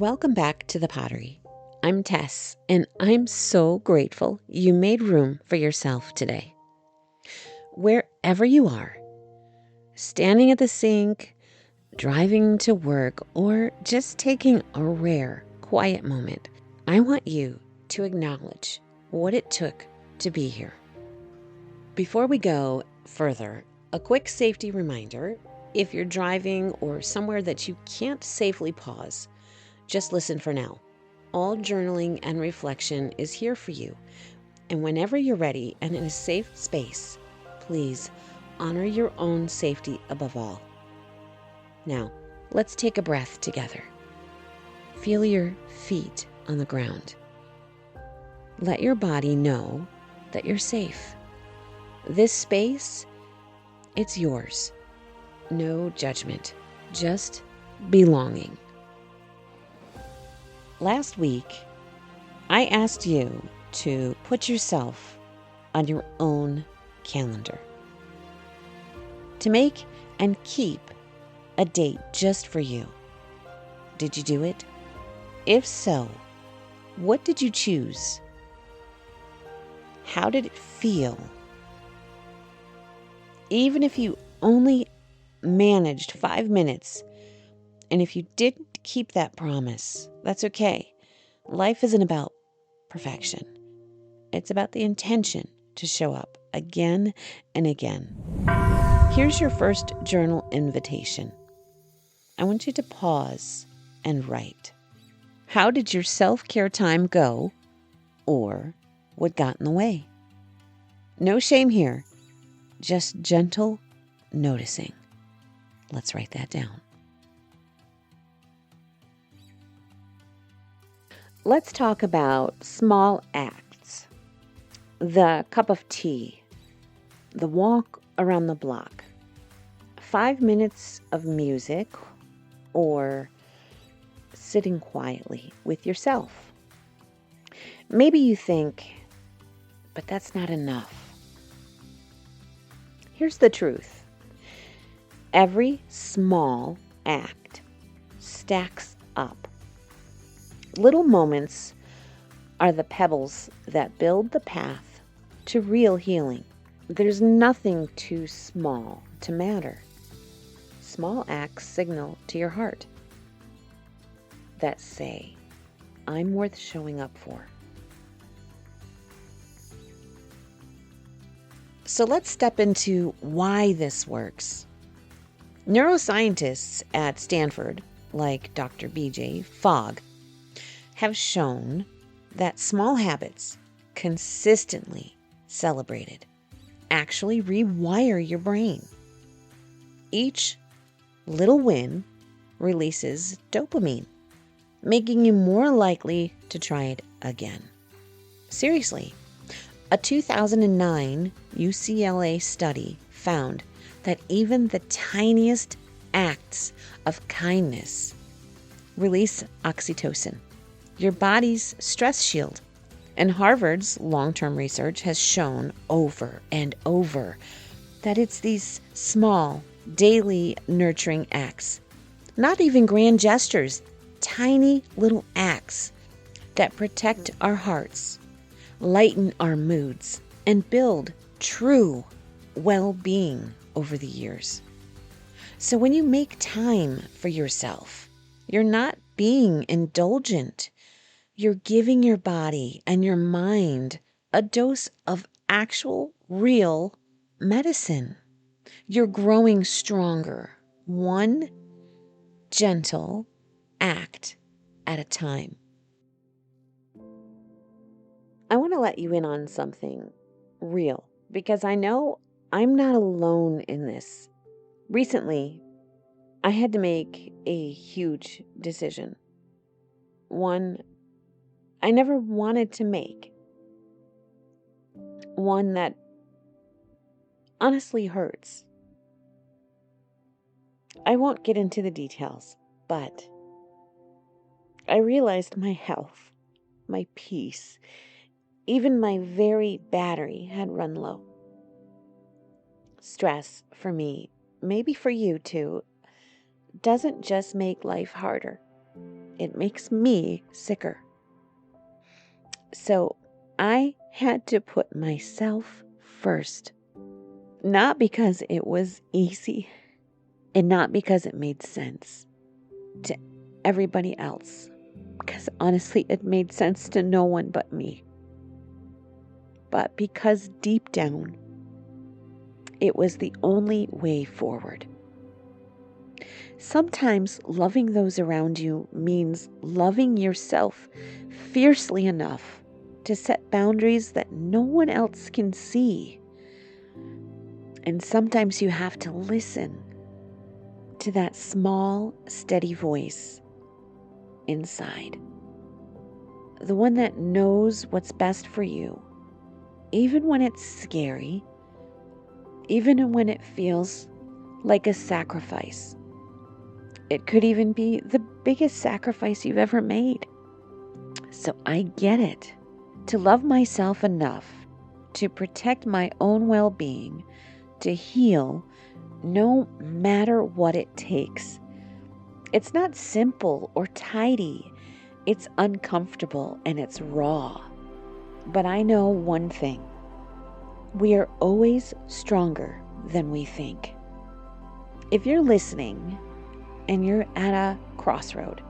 Welcome back to the Pottery. I'm Tess, and I'm so grateful you made room for yourself today. Wherever you are, standing at the sink, driving to work, or just taking a rare, quiet moment, I want you to acknowledge what it took to be here. Before we go further, a quick safety reminder: if you're driving or somewhere that you can't safely pause, just listen for now. All journaling and reflection is here for you. And whenever you're ready and in a safe space, please honor your own safety above all. Now, let's take a breath together. Feel your feet on the ground. Let your body know that you're safe. This space, it's yours. No judgment, just belonging. Last week, I asked you to put yourself on your own calendar, to make and keep a date just for you. Did you do it? If so, what did you choose? How did it feel? Even if you only managed 5 minutes, and if you didn't keep that promise, that's okay. Life isn't about perfection. It's about the intention to show up again and again. Here's your first journal invitation. I want you to pause and write. How did your self-care time go, or what got in the way? No shame here, just gentle noticing. Let's write that down. Let's talk about small acts. The cup of tea, the walk around the block, 5 minutes of music, or sitting quietly with yourself. Maybe you think, but that's not enough. Here's the truth. Every small act stacks up. Little moments are the pebbles that build the path to real healing. There's nothing too small to matter. Small acts signal to your heart that say, I'm worth showing up for. So let's step into why this works. Neuroscientists at Stanford, like Dr. B.J. Fogg, have shown that small habits, consistently celebrated, actually rewire your brain. Each little win releases dopamine, making you more likely to try it again. Seriously, a 2009 UCLA study found that even the tiniest acts of kindness release oxytocin, your body's stress shield. And Harvard's long-term research has shown over and over that it's these small, daily nurturing acts, not even grand gestures, tiny little acts that protect our hearts, lighten our moods, and build true well-being over the years. So when you make time for yourself, you're not being indulgent. You're giving your body and your mind a dose of actual, real medicine. You're growing stronger, one gentle act at a time. I want to let you in on something real, because I know I'm not alone in this. Recently, I had to make a huge decision. One I never wanted to make. One that honestly hurts. I won't get into the details, but I realized my health, my peace, even my very battery had run low. Stress, for me, maybe for you too, doesn't just make life harder. it makes me sicker. So I had to put myself first. Not because it was easy and not because it made sense to everybody else. Because honestly, it made sense to no one but me. But because deep down, it was the only way forward. Sometimes loving those around you means loving yourself fiercely enough to set boundaries that no one else can see. And sometimes you have to listen to that small, steady voice inside. The one that knows what's best for you, even when it's scary, even when it feels like a sacrifice. It could even be the biggest sacrifice you've ever made. So I get it. To love myself enough to protect my own well-being, to heal no matter what it takes. It's not simple or tidy. It's uncomfortable and it's raw. But I know one thing. We are always stronger than we think. If you're listening and you're at a crossroad,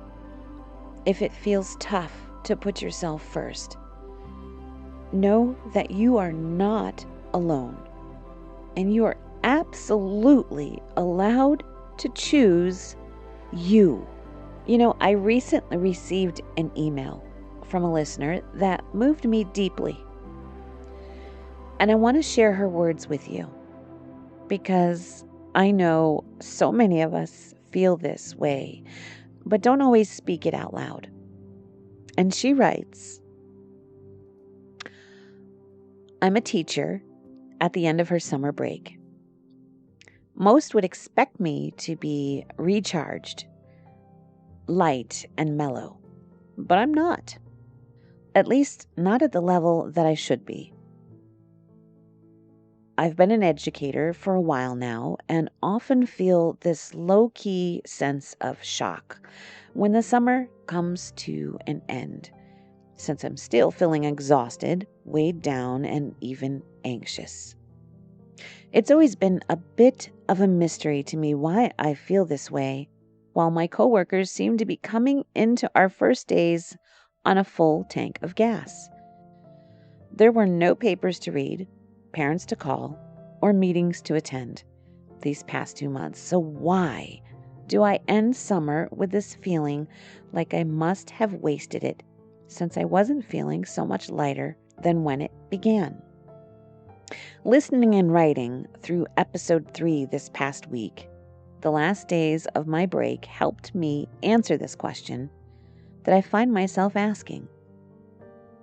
if it feels tough to put yourself first, know that you are not alone and you are absolutely allowed to choose you. You know, I recently received an email from a listener that moved me deeply. And I want to share her words with you because I know so many of us feel this way, but don't always speak it out loud. And she writes, I'm a teacher at the end of her summer break. Most would expect me to be recharged, light, and mellow, but I'm not. At least not at the level that I should be. I've been an educator for a while now and often feel this low-key sense of shock when the summer comes to an end, since I'm still feeling exhausted, weighed down, and even anxious. It's always been a bit of a mystery to me why I feel this way, while my coworkers seem to be coming into our first days on a full tank of gas. There were no papers to read, parents to call, or meetings to attend these past 2 months. So why do I end summer with this feeling like I must have wasted it since I wasn't feeling so much lighter than when it began? Listening and writing through episode 3 this past week, the last days of my break helped me answer this question that I find myself asking.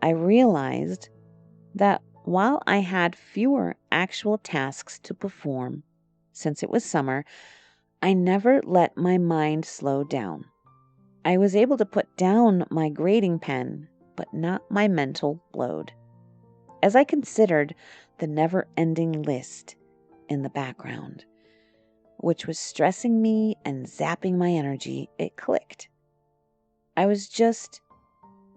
I realized that while I had fewer actual tasks to perform since it was summer, I never let my mind slow down. I was able to put down my grading pen, but not my mental load. As I considered the never-ending list in the background, which was stressing me and zapping my energy, it clicked. I was just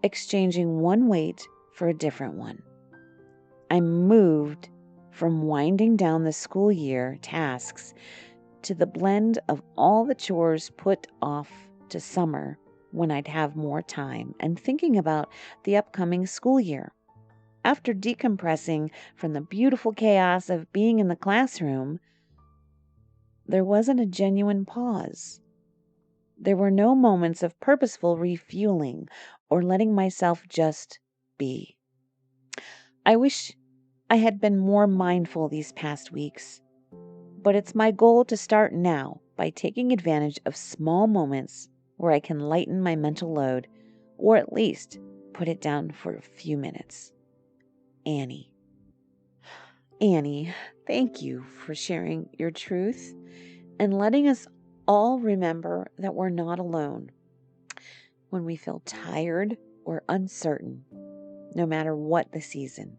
exchanging one weight for a different one. I moved from winding down the school year tasks to the blend of all the chores put off to summer when I'd have more time and thinking about the upcoming school year. After decompressing from the beautiful chaos of being in the classroom, there wasn't a genuine pause. There were no moments of purposeful refueling or letting myself just be. I wish I had been more mindful these past weeks, but it's my goal to start now by taking advantage of small moments where I can lighten my mental load or at least put it down for a few minutes. Annie, thank you for sharing your truth and letting us all remember that we're not alone when we feel tired or uncertain, no matter what the season.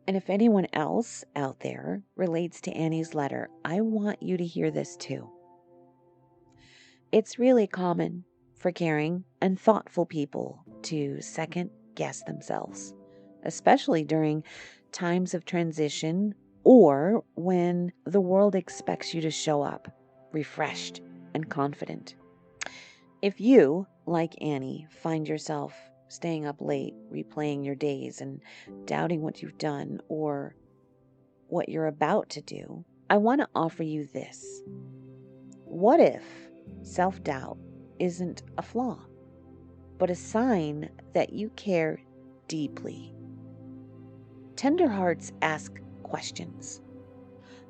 And if anyone else out there relates to Annie's letter, I want you to hear this too. It's really common for caring and thoughtful people to second guess themselves, especially during times of transition or when the world expects you to show up refreshed and confident. If you, like Annie, find yourself staying up late, replaying your days, and doubting what you've done or what you're about to do, I want to offer you this. What if self-doubt isn't a flaw, but a sign that you care deeply? Tender hearts ask questions.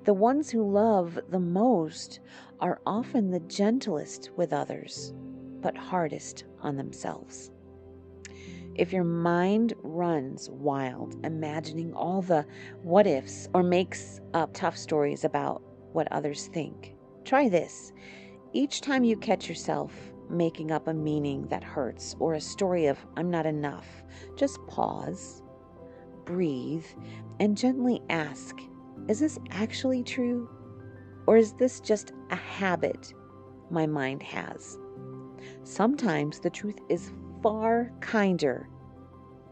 The ones who love the most are often the gentlest with others, but hardest on themselves. If your mind runs wild, imagining all the what ifs or makes up tough stories about what others think, try this. Each time you catch yourself making up a meaning that hurts or a story of I'm not enough, just pause, breathe, and gently ask, is this actually true? Or is this just a habit my mind has? Sometimes the truth is far kinder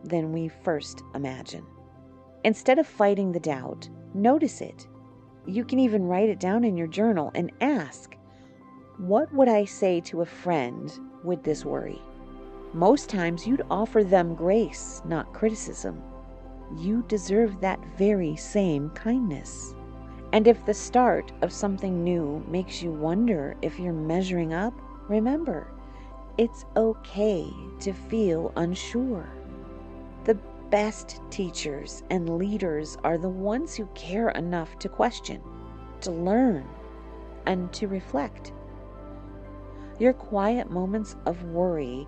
than we first imagine. Instead of fighting the doubt, notice it. You can even write it down in your journal and ask, what would I say to a friend with this worry? Most times you'd offer them grace, not criticism. You deserve that very same kindness. And if the start of something new makes you wonder if you're measuring up, remember, it's okay to feel unsure. The best teachers and leaders are the ones who care enough to question, to learn, and to reflect. Your quiet moments of worry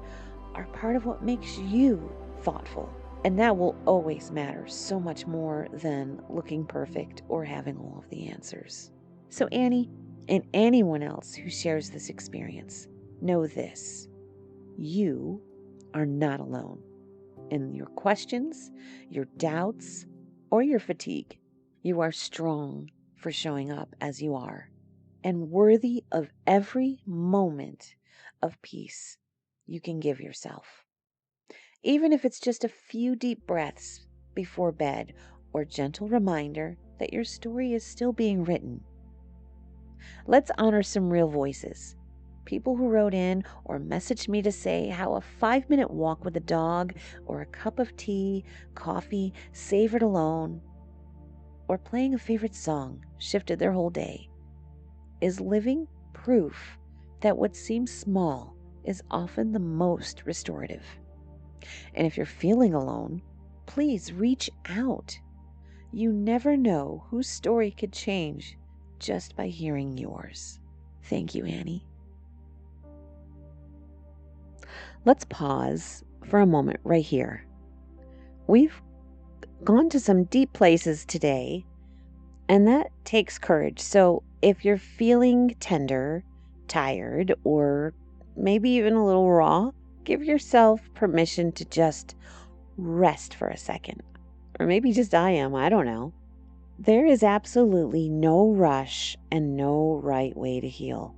are part of what makes you thoughtful, and that will always matter so much more than looking perfect or having all of the answers. So Annie, and anyone else who shares this experience, know this. You are not alone in your questions, your doubts, or your fatigue. You are strong for showing up as you are and worthy of every moment of peace you can give yourself. Even if it's just a few deep breaths before bed or gentle reminder that your story is still being written. Let's honor some real voices. People who wrote in or messaged me to say how a 5-minute walk with a dog or a cup of tea, coffee, savored alone, or playing a favorite song shifted their whole day is living proof that what seems small is often the most restorative. And if you're feeling alone, please reach out. You never know whose story could change just by hearing yours. Thank you, Annie. Let's pause for a moment right here. We've gone to some deep places today, and that takes courage. So if you're feeling tender, tired, or maybe even a little raw, give yourself permission to just rest for a second. Or maybe just I don't know. There is absolutely no rush and no right way to heal.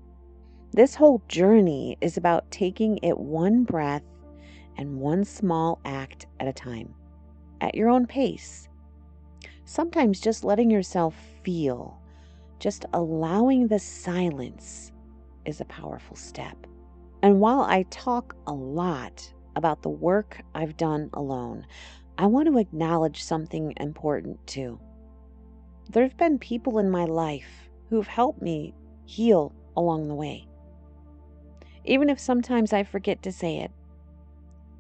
This whole journey is about taking it one breath and one small act at a time, at your own pace. Sometimes just letting yourself feel, just allowing the silence is a powerful step. And while I talk a lot about the work I've done alone, I want to acknowledge something important too. There have been people in my life who've helped me heal along the way. Even if sometimes I forget to say it,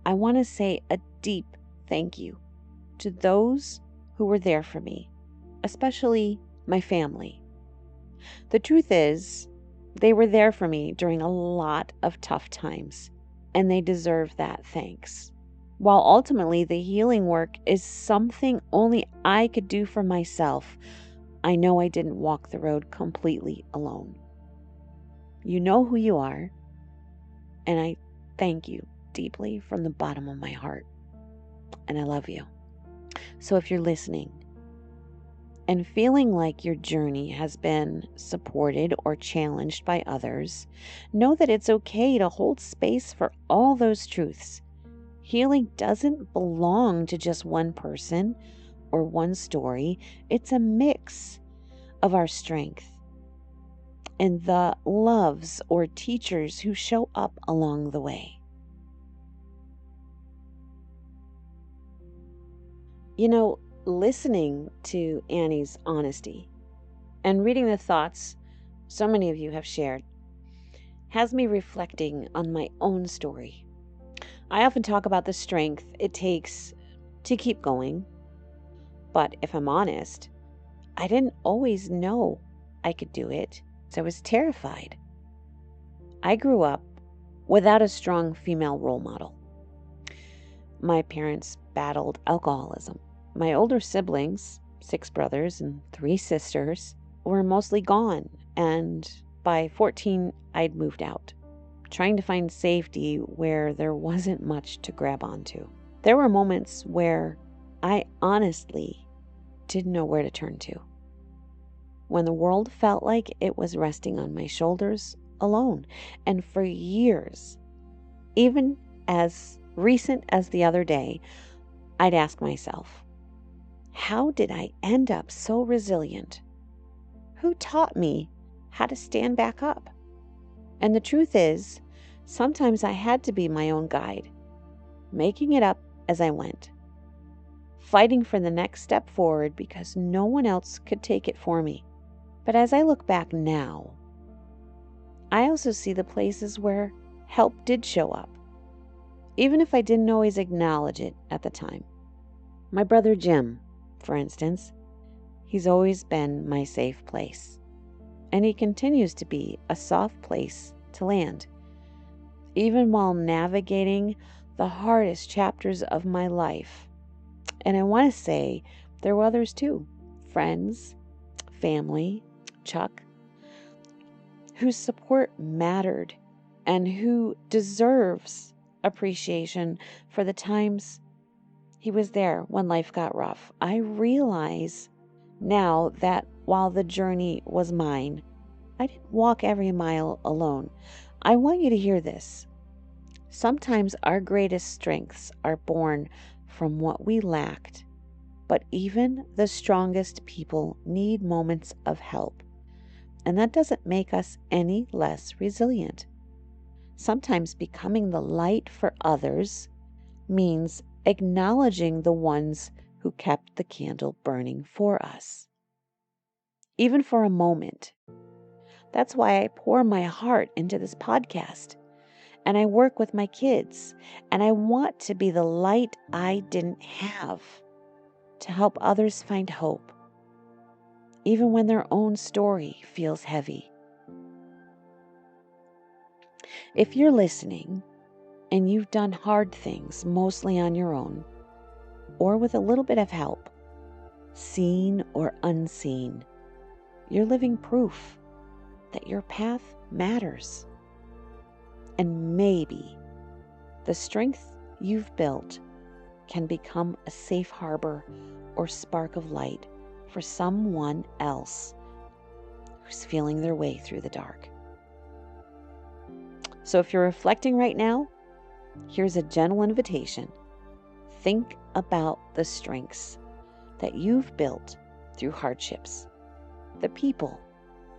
I want to say a deep thank you to those who were there for me, especially my family. The truth is, they were there for me during a lot of tough times, and they deserve that thanks. While ultimately the healing work is something only I could do for myself, I know I didn't walk the road completely alone. You know who you are, and I thank you deeply from the bottom of my heart. And I love you. So if you're listening and feeling like your journey has been supported or challenged by others, know that it's okay to hold space for all those truths. Healing doesn't belong to just one person or one story. It's a mix of our strength and the loves or teachers who show up along the way. Listening to Annie's honesty and reading the thoughts so many of you have shared has me reflecting on my own story. I often talk about the strength it takes to keep going, but if I'm honest, I didn't always know I could do it, so I was terrified. I grew up without a strong female role model. My parents battled alcoholism. My older siblings, 6 brothers and 3 sisters, were mostly gone, and by 14, I'd moved out, trying to find safety where there wasn't much to grab onto. There were moments where I honestly didn't know where to turn to, when the world felt like it was resting on my shoulders alone. And for years, even as recent as the other day, I'd ask myself, how did I end up so resilient? Who taught me how to stand back up? And the truth is, sometimes I had to be my own guide, making it up as I went, fighting for the next step forward because no one else could take it for me. But as I look back now, I also see the places where help did show up, even if I didn't always acknowledge it at the time. My brother Jim, for instance, he's always been my safe place, and he continues to be a soft place to land, even while navigating the hardest chapters of my life. And I want to say there were others too, friends, family, Chuck, whose support mattered and who deserves appreciation for the times he was there when life got rough. I realize now that while the journey was mine, I didn't walk every mile alone. I want you to hear this. Sometimes our greatest strengths are born from what we lacked, but even the strongest people need moments of help, and that doesn't make us any less resilient. Sometimes becoming the light for others means acknowledging the ones who kept the candle burning for us, even for a moment. That's why I pour my heart into this podcast, and I work with my kids, and I want to be the light I didn't have, to help others find hope, even when their own story feels heavy. If you're listening and you've done hard things mostly on your own, or with a little bit of help, seen or unseen, you're living proof that your path matters. And maybe the strength you've built can become a safe harbor or spark of light for someone else who's feeling their way through the dark. So if you're reflecting right now, here's a gentle invitation. Think about the strengths that you've built through hardships, the people,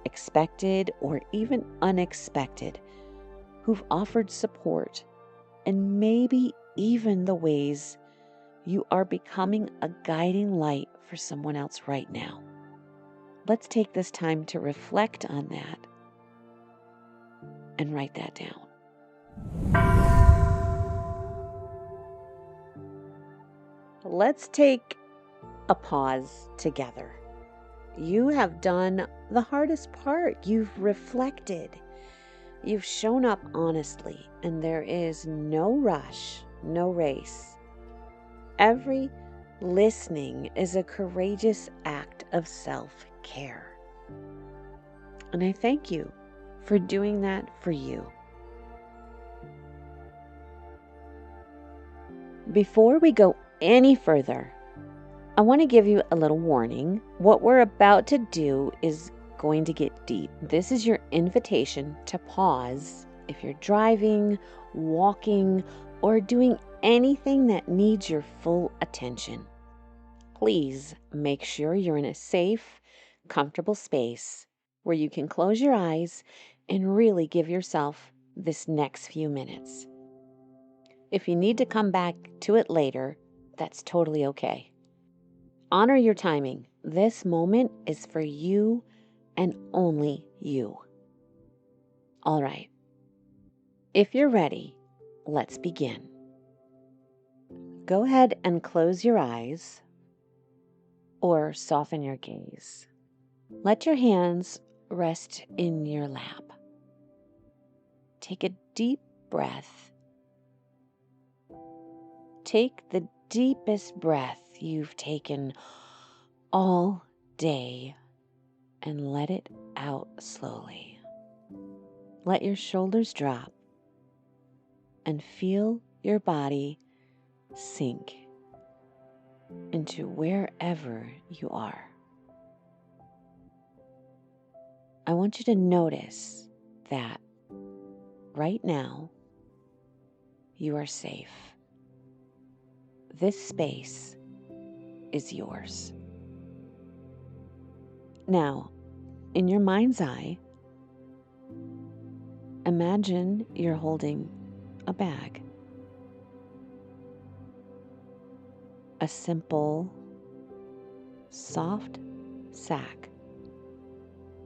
expected or even unexpected, who've offered support, and maybe even the ways you are becoming a guiding light for someone else right now. Let's take this time to reflect on that and write that down. Let's take a pause together. You have done the hardest part. You've reflected. You've shown up honestly, and there is no rush, no race. Every listening is a courageous act of self-care. And I thank you for doing that for you. Before we go any further, I want to give you a little warning. What we're about to do is going to get deep. This is your invitation to pause if you're driving, walking, or doing anything that needs your full attention. Please make sure you're in a safe, comfortable space where you can close your eyes and really give yourself this next few minutes. If you need to come back to it later, that's totally okay. Honor your timing. This moment is for you and only you. All right. If you're ready, let's begin. Go ahead and close your eyes or soften your gaze. Let your hands rest in your lap. Take a deep breath. Take the deepest breath you've taken all day and let it out slowly. Let your shoulders drop and feel your body sink into wherever you are. I want you to notice that right now you are safe. This space is yours. Now, in your mind's eye, imagine you're holding a bag. A simple, soft sack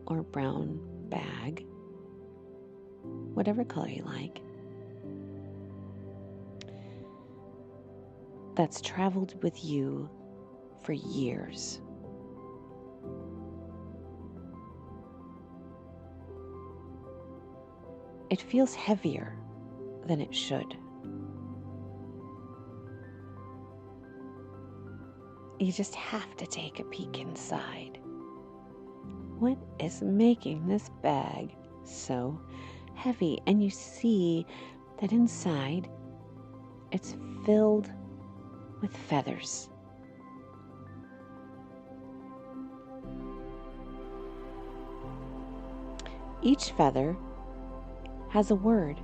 or brown bag, whatever color you like, that's traveled with you for years. It feels heavier than it should. You just have to take a peek inside. What is making this bag so heavy? And you see that inside it's filled with feathers. Each feather has a word,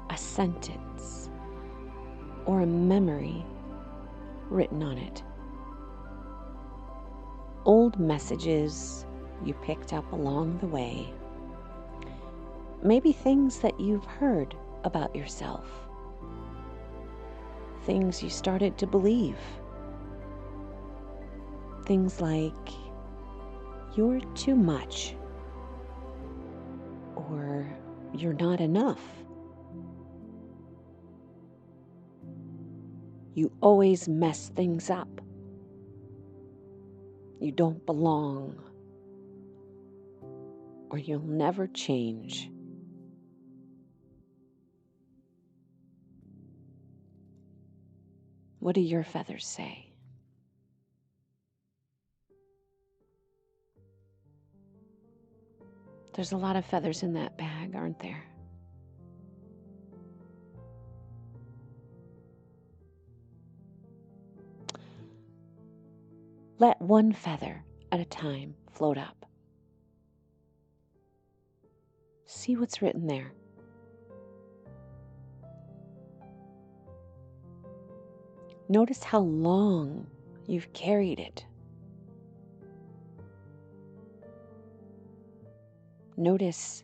a sentence, or a memory written on it. Old messages you picked up along the way. Maybe things that you've heard about yourself. Things you started to believe. Things like, you're too much. Or you're not enough. You always mess things up. You don't belong. Or you'll never change. What do your feathers say? There's a lot of feathers in that bag, aren't there? Let one feather at a time float up. See what's written there. Notice how long you've carried it. Notice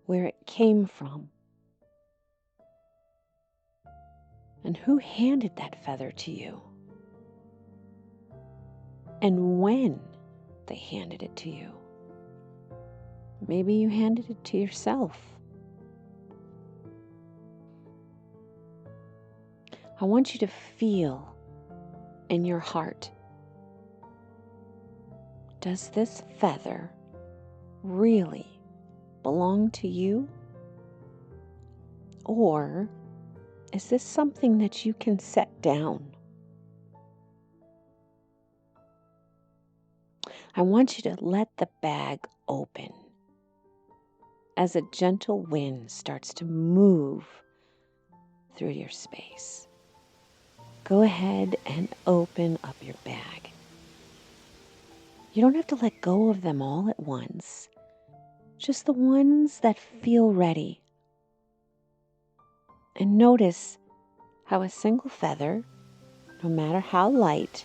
where it came from. And who handed that feather to you? And when they handed it to you. Maybe you handed it to yourself. I want you to feel in your heart, does this feather really belong to you? Or is this something that you can set down? I want you to let the bag open as a gentle wind starts to move through your space. go ahead and open up your bag. You don't have to let go of them all at once, just the ones that feel ready. And notice how a single feather, no matter how light,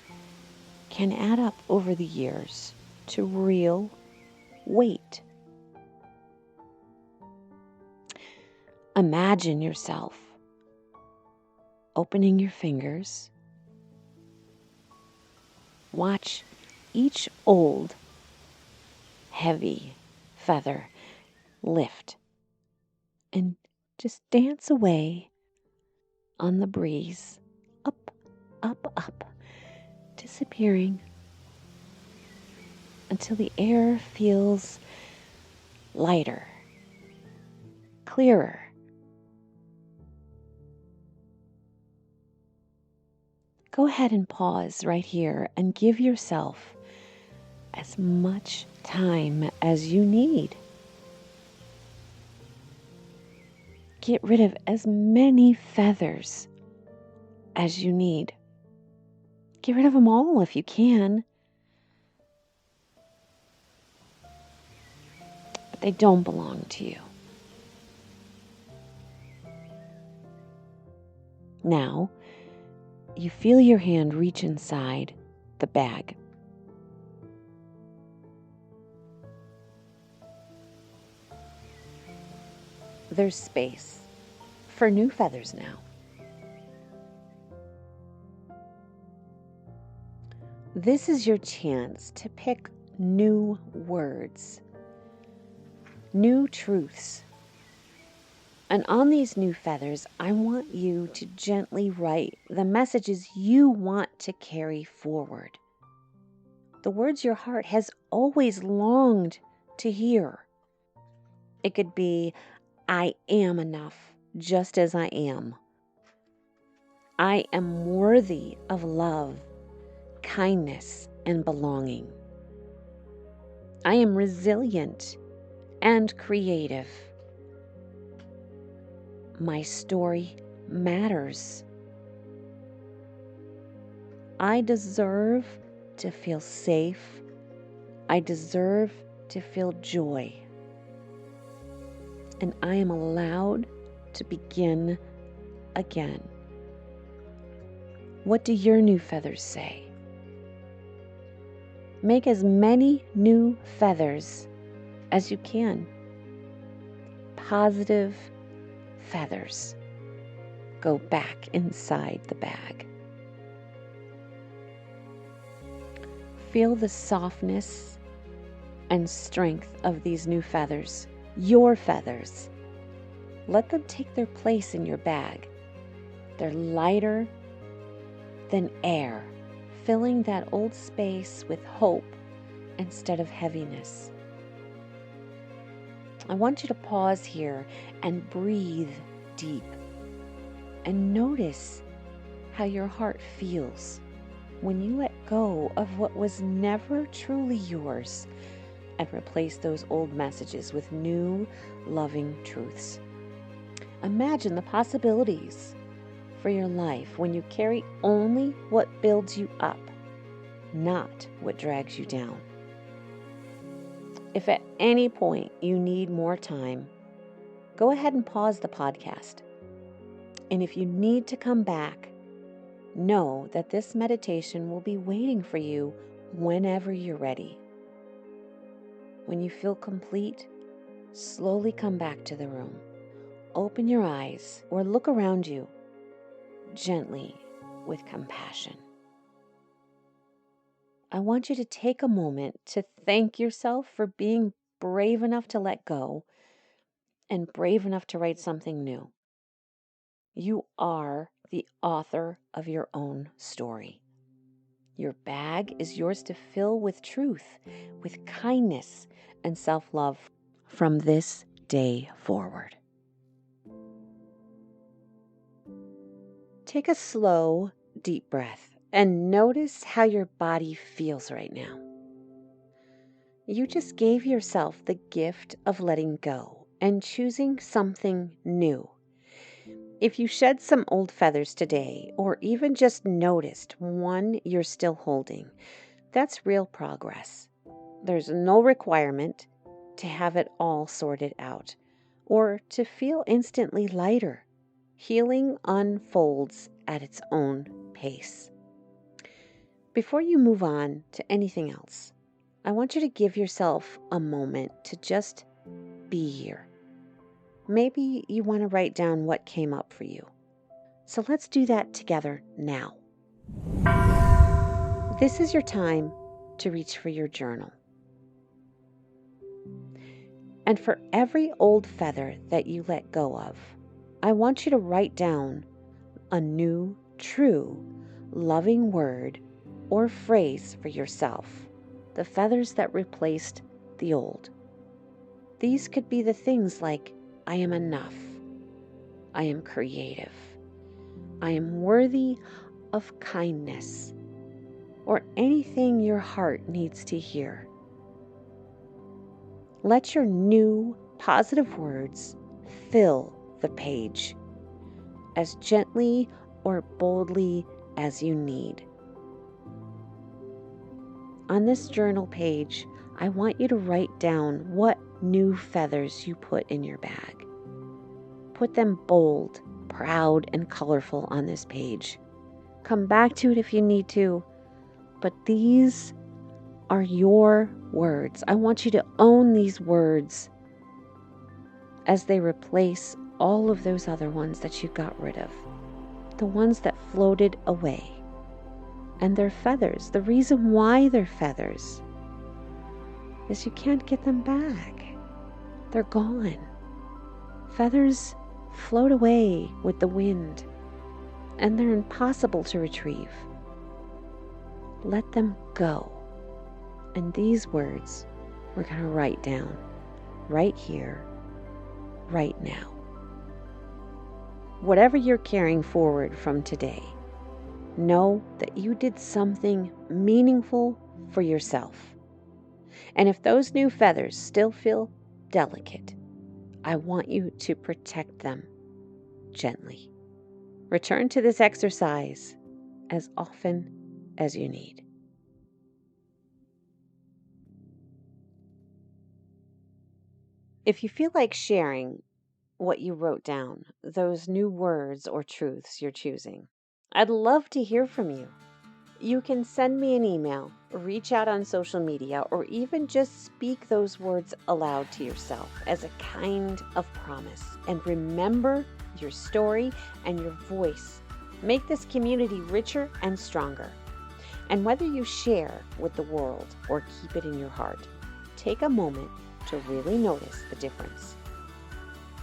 can add up over the years to real weight. Imagine yourself opening your fingers. Watch each old, heavy feather lift and just dance away on the breeze, up, up, up, disappearing until the air feels lighter, clearer. Go ahead and pause right here and give yourself as much time as you need. Get rid of as many feathers as you need. Get rid of them all if you can. But they don't belong to you. Now, you feel your hand reach inside the bag. There's space for new feathers now. This is your chance to pick new words, new truths. And on these new feathers, I want you to gently write the messages you want to carry forward. The words your heart has always longed to hear. It could be, I am enough just as I am. I am worthy of love, kindness, and belonging. I am resilient and creative. My story matters. I deserve to feel safe. I deserve to feel joy. And I am allowed to begin again. What do your new feathers say? Make as many new feathers as you can. Positive feathers go back inside the bag. Feel the softness and strength of these new feathers, your feathers. Let them take their place in your bag. They're lighter than air, filling that old space with hope instead of heaviness. I want you to pause here and breathe deep and notice how your heart feels when you let go of what was never truly yours and replace those old messages with new, loving truths. Imagine the possibilities for your life when you carry only what builds you up, not what drags you down. If at any point you need more time, go ahead and pause the podcast. And if you need to come back, know that this meditation will be waiting for you whenever you're ready. When you feel complete, slowly come back to the room. Open your eyes or look around you gently with compassion. I want you to take a moment to thank yourself for being brave enough to let go and brave enough to write something new. You are the author of your own story. Your bag is yours to fill with truth, with kindness, and self-love from this day forward. Take a slow, deep breath and notice how your body feels right now. You just gave yourself the gift of letting go and choosing something new. If you shed some old feathers today, or even just noticed one you're still holding, that's real progress. There's no requirement to have it all sorted out or to feel instantly lighter. Healing unfolds at its own pace. Before you move on to anything else, I want you to give yourself a moment to just be here. Maybe you want to write down what came up for you. So let's do that together now. This is your time to reach for your journal. And for every old feather that you let go of, I want you to write down a new, true, loving word or phrase for yourself, the feathers that replaced the old. These could be the things like, I am enough, I am creative, I am worthy of kindness, or anything your heart needs to hear. Let your new positive words fill the page as gently or boldly as you need. On this journal page, I want you to write down what new feathers you put in your bag. Put them bold, proud, and colorful on this page. Come back to it if you need to, but these are your words. I want you to own these words as they replace all of those other ones that you got rid of, the ones that floated away. And they're feathers. The reason why they're feathers is you can't get them back. They're gone. Feathers float away with the wind, and they're impossible to retrieve. Let them go. And these words we're going to write down right here, right now. Whatever you're carrying forward from today, know that you did something meaningful for yourself. And if those new feathers still feel delicate, I want you to protect them gently. Return to this exercise as often as you need. If you feel like sharing what you wrote down, those new words or truths you're choosing, I'd love to hear from you. You can send me an email, reach out on social media, or even just speak those words aloud to yourself as a kind of promise. And remember, your story and your voice make this community richer and stronger. And whether you share with the world or keep it in your heart, take a moment to really notice the difference.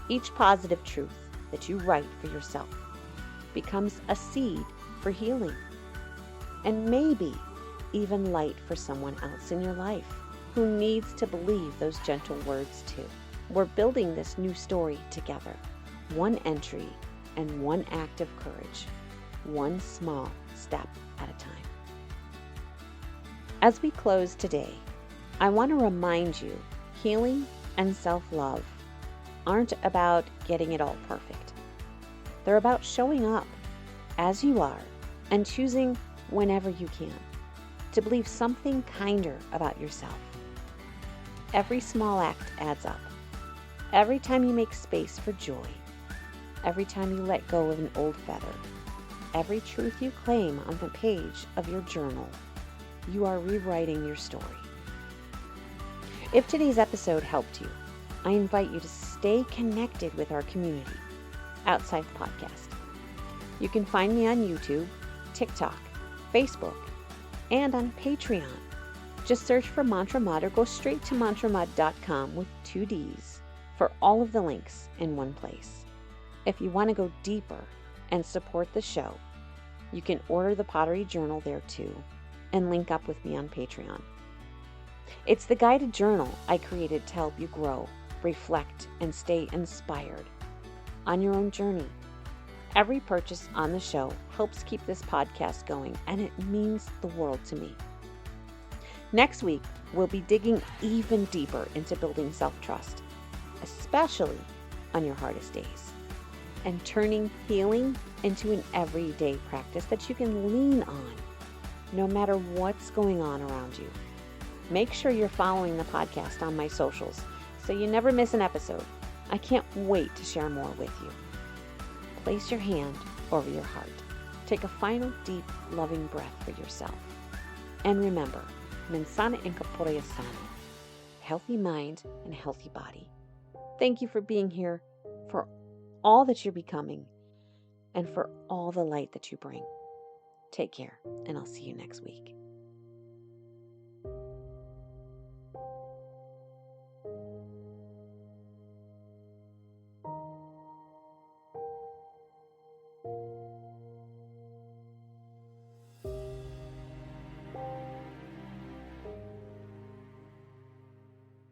Each positive truth that you write for yourself becomes a seed for healing, and maybe even light for someone else in your life who needs to believe those gentle words too. We're building this new story together, one entry and one act of courage, one small step at a time. As we close today, I want to remind you, healing and self-love aren't about getting it all perfect. They're about showing up as you are and choosing whenever you can to believe something kinder about yourself. Every small act adds up. Every time you make space for joy, every time you let go of an old feather, every truth you claim on the page of your journal, you are rewriting your story. If today's episode helped you, I invite you to stay connected with our community outside the podcast. You can find me on YouTube, TikTok, Facebook, and on Patreon. Just search for Mantra Mud or go straight to mantramud.com with 2 Ds for all of the links in one place. If you want to go deeper and support the show, you can order the Pottery Journal there too and link up with me on Patreon. It's the guided journal I created to help you grow, reflect, and stay inspired on your own journey. Every purchase on the show helps keep this podcast going, and it means the world to me. Next week, we'll be digging even deeper into building self-trust, especially on your hardest days. and turning healing into an everyday practice that you can lean on no matter what's going on around you. Make sure you're following the podcast on my socials so you never miss an episode. I can't wait to share more with you. Place your hand over your heart. Take a final deep, loving breath for yourself. And remember, mensana incorpore sano, healthy mind and healthy body. Thank you for being here, for all that you're becoming, and for all the light that you bring. Take care, and I'll see you next week.